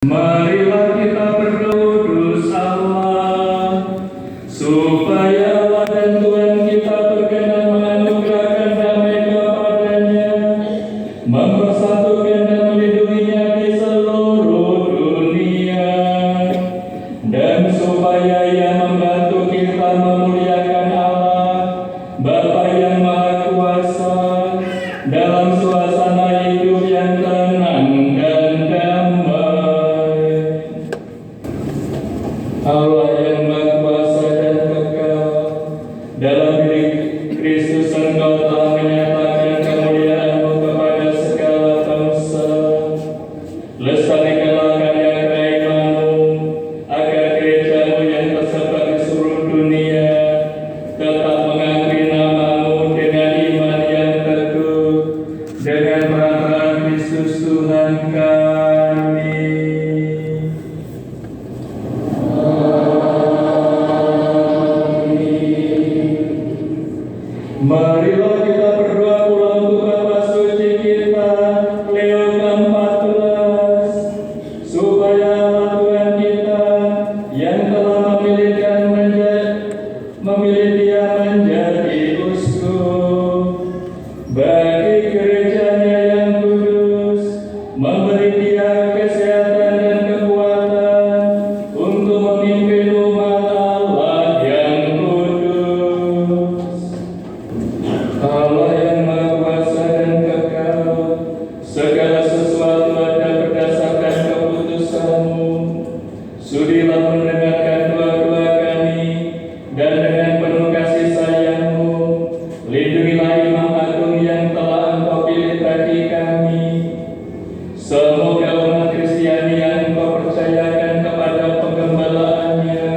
Marilah kita berdoa Allah, supaya Allah dan Tuhan kita berkenan menganugerahkan damai kepadanya, mempersatukan dan melindunginya di seluruh dunia, dan supaya Ia membantu kita memuliakan Allah, Bapa yang Maha Kuasa, dalam suasana hidup yang tenang dan damai. Allah yang Maha Kuasa dan kekal, dalam diri Kristus Engkau telah menyatakan kemuliaan-Mu kepada segala bangsa. Lestarikanlah karya kerajaan-Mu, agar gereja-Mu yang tersebar di seluruh dunia tetap mengakui nama-Mu dengan iman yang teguh, dengan perantaraan Kristus Tuhan kami. Marilah kita berdoa pula untuk Bapa Suci kita, Leo ke-14, supaya Allah Tuhan kita yang telah memilih dia menjadi uskup bagi gerejanya yang kudus, memberi dia kesehatan dan kekuatan untuk memimpin umat Allah yang kudus. Allah yang Maha Kuasa dan kekal, segala sesuatu ada berdasarkan keputusan-Mu. Sudilah mendengarkan doa-doa kami, dan dengan penuh kasih sayang-Mu, lindungilah Imam Agung yang telah Engkau pilih bagi kami. Semoga umat Kristiani yang Engkau percayakan kepada penggembalaannya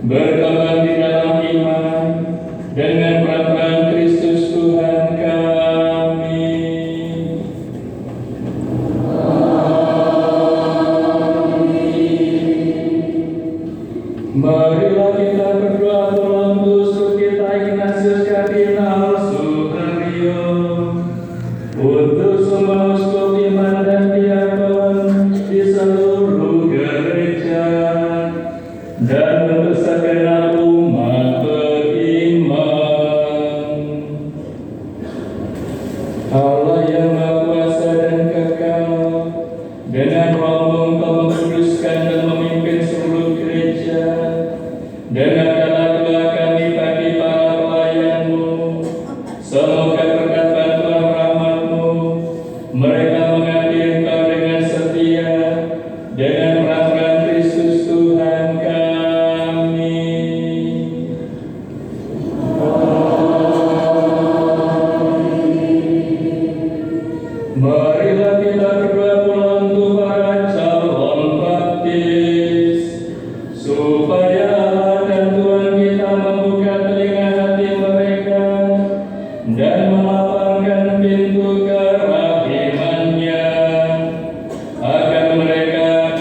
berkembang di dalam iman dengan perantaraan Kristus Tuhan kami. Marilah kita berdoa pula untuk suku kita Ignatius Kardinal Suharyo, untuk semua uskup iman dan diakon di seluruh gereja, dan untuk segenap umat beriman. Allah yang Maha Kuasa dan kekal, dengan Roh-Mu Engkau mengkuduskan dan memimpin seluruh gereja. Dengarkanlah doa kami bagi para pelayan-Mu. Semoga berkat bantuan rahmat-Mu, mereka mengabdi Engkau dengan setia, dengan perantaraan Kristus Tuhan kami. Marilah kita berdoa pula untuk para calon baptis, supaya Allah dan Tuhan kita membuka telinga hati mereka dan melapangkan pintu kerahiman-Nya, agar mereka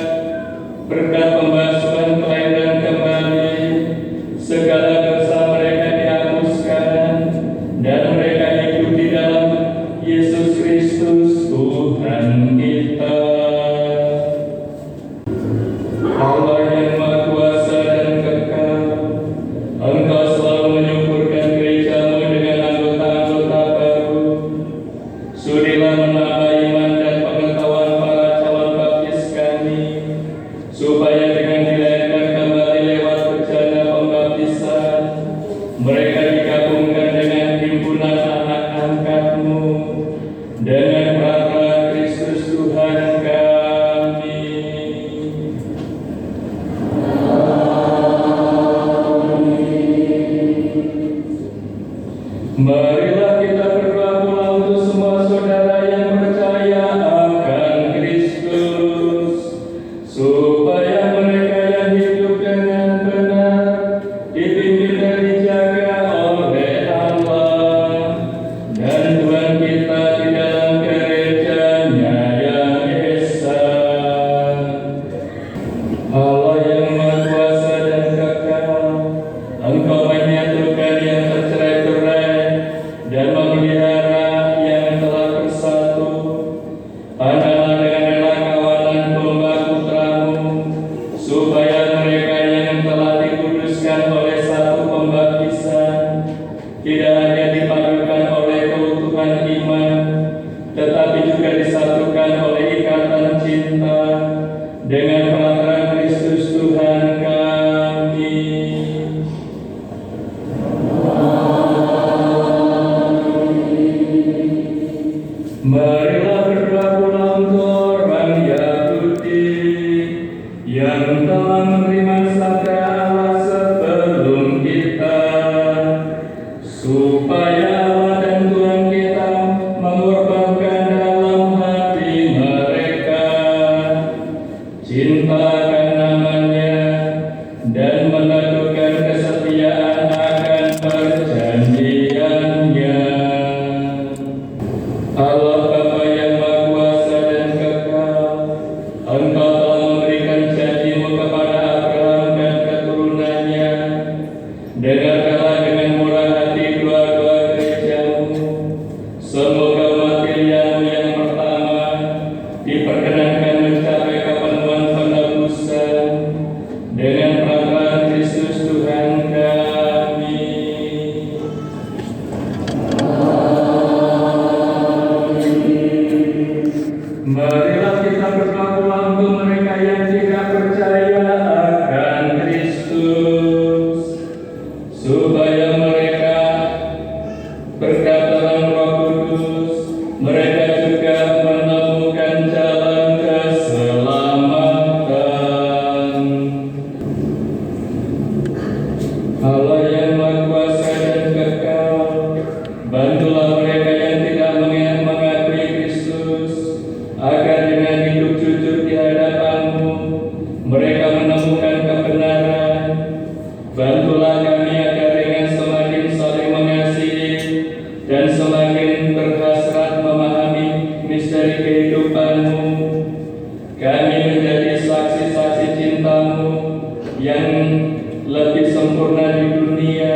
dengan perantaraan Kristus Tuhan kami. Marilah berdoa pula untuk orang Yahudi yang telah menerima sabda Allah sebelum kita, supaya Allah dan Tuhan kita mengorbankan dalam hati mereka cinta akan namanya dan meneguhkan kesetiaan akan perjanjiannya. Allah Bapa yang Maha Kuasa dan Kekal, Engkau telah memberikan janji-Mu kepada Abraham dan keturunannya. Dengarkanlah dengan murah hati doa-doa gereja-Mu. Semoga umat pilihan-Mu yang pertama diperkenankan mencapai kepenuhan penebusan dengan perantaraan Kristus Tuhan kami. Marilah kita berdoa pula untuk mereka yang tidak percaya akan Kristus, supaya mereka berkat dalam Roh Kudus, mereka juga menemukan jalan keselamatan. Allah yang Maha Kuasa dan Kekal, bantulah mereka yang tidak mengakui Kristus, agar dengan hidup jujur di hadapan-Mu mereka menemukan kebenaran. Bantulah kami agar dengan semakin saling mengasihi dan semakin berhasrat memahami misteri kehidupan-Mu, kami menjadi saksi-saksi cinta-Mu yang lebih sempurna di dunia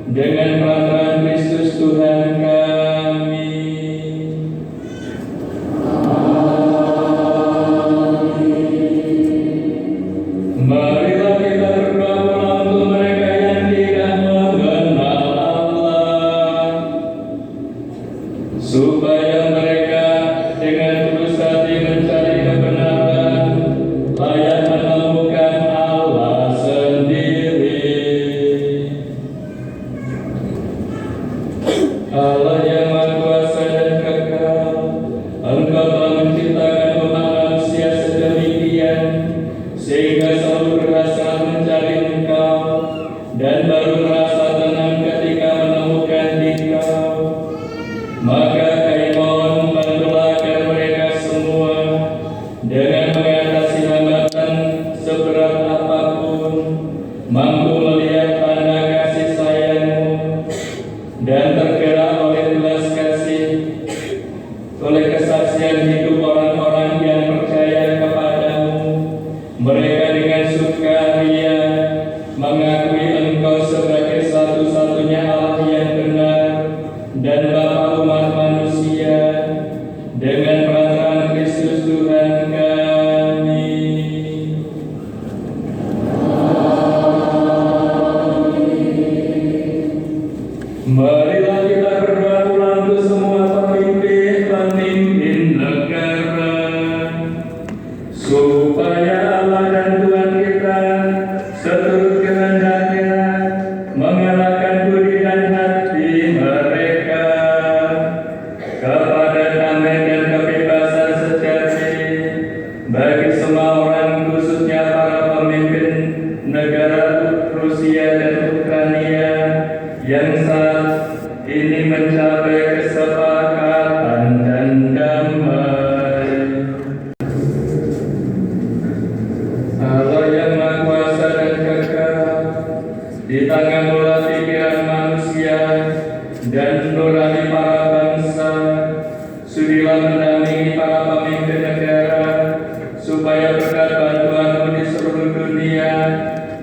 dengan perantaraan Kristus Tuhan kami. Marilah kita berdoa pula untuk mereka yang tidak mengenal Allah, supaya mereka dengan tulus hati mencari kebenaran, layak menemukan Allah sendiri. Allah yang Maha Kuasa dan Kekal, Engkau telah menciptakan umat manusia sedemikian sehingga selalu berhasrat mencari Engkau dan baru merasa tenang ketika menemukan Engkau. Maka kami mohon bantulah agar mereka semua dengan mengatasi hambatan seberat apapun mampu melihat tanda kasih sayang-Mu dan tergerak oleh belas kasih, oleh kesaksian hidup orang-orang yang percaya kepada-Mu. Mereka dengan sukaria mengakui Engkau sebagai satu-satunya Allah yang benar dan Bapa umat manusia dengan perantaraan Kristus Tuhan kami. Marilah kita berdoa pula untuk semua pemimpin negara, supaya Allah dan Tuhan kita seturut kehendaknya mengalahkan budi dan hati mereka kepada damai dan kebebasan sejati bagi semua orang, khususnya para pemimpin negara Rusia dan Ukraina yang saat ini mencapai kesepakatan dan damai. Allah yang Maha Kuasa dan Kekal, di tangan bola pikiran manusia dan nurani para bangsa, sudilah mendampingi para pemimpin negara, supaya berkat bantuan-Mu di seluruh dunia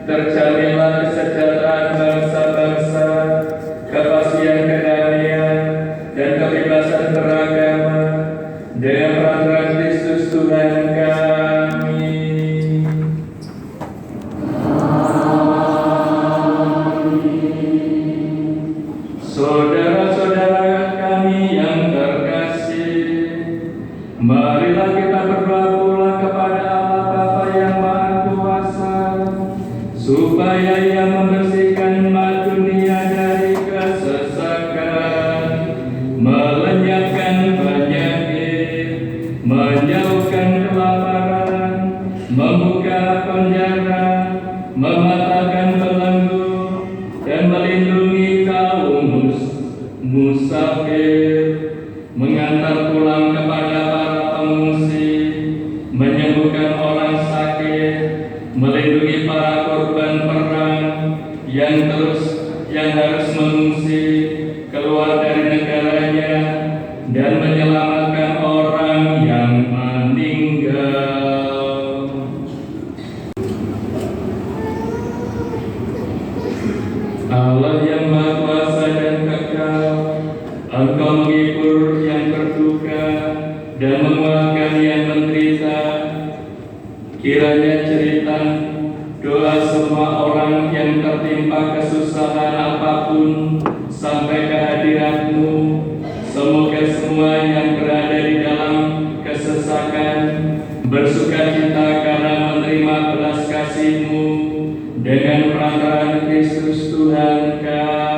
terjaminlah kesejahteraan bangsa-bangsa, kepastian kedamaian dan kebebasan beragama dengan perantaraan Kristus Tuhan kami. Saudara-saudara kami yang terkasih, marilah kita berdoa pula kepada Allah Bapa supaya Ia membersihkan umat dunia dari kesesakan, melenyapkan penyakit, menjauhkan kelaparan, membuka penjara, mematahkan belenggu, dan melindungi kaum musafir, mengantar pulang kepada para pengungsi, menyembuhkan orang sakit, melindungi para korban perang yang harus mengungsi keluar dari negaranya, dan menyelamatkan orang yang meninggal. Allah yang Maha Kuasa dan Kekal, Engkau menghibur yang berduka dan menguatkan yang menderita. Kiranya cerita doa semua orang yang tertimpa kesusahan apapun sampai kehadirat-Mu. Semoga semua yang berada di dalam kesesakan bersukacita karena menerima belas kasih-Mu dengan perantaraan Kristus Tuhan kami.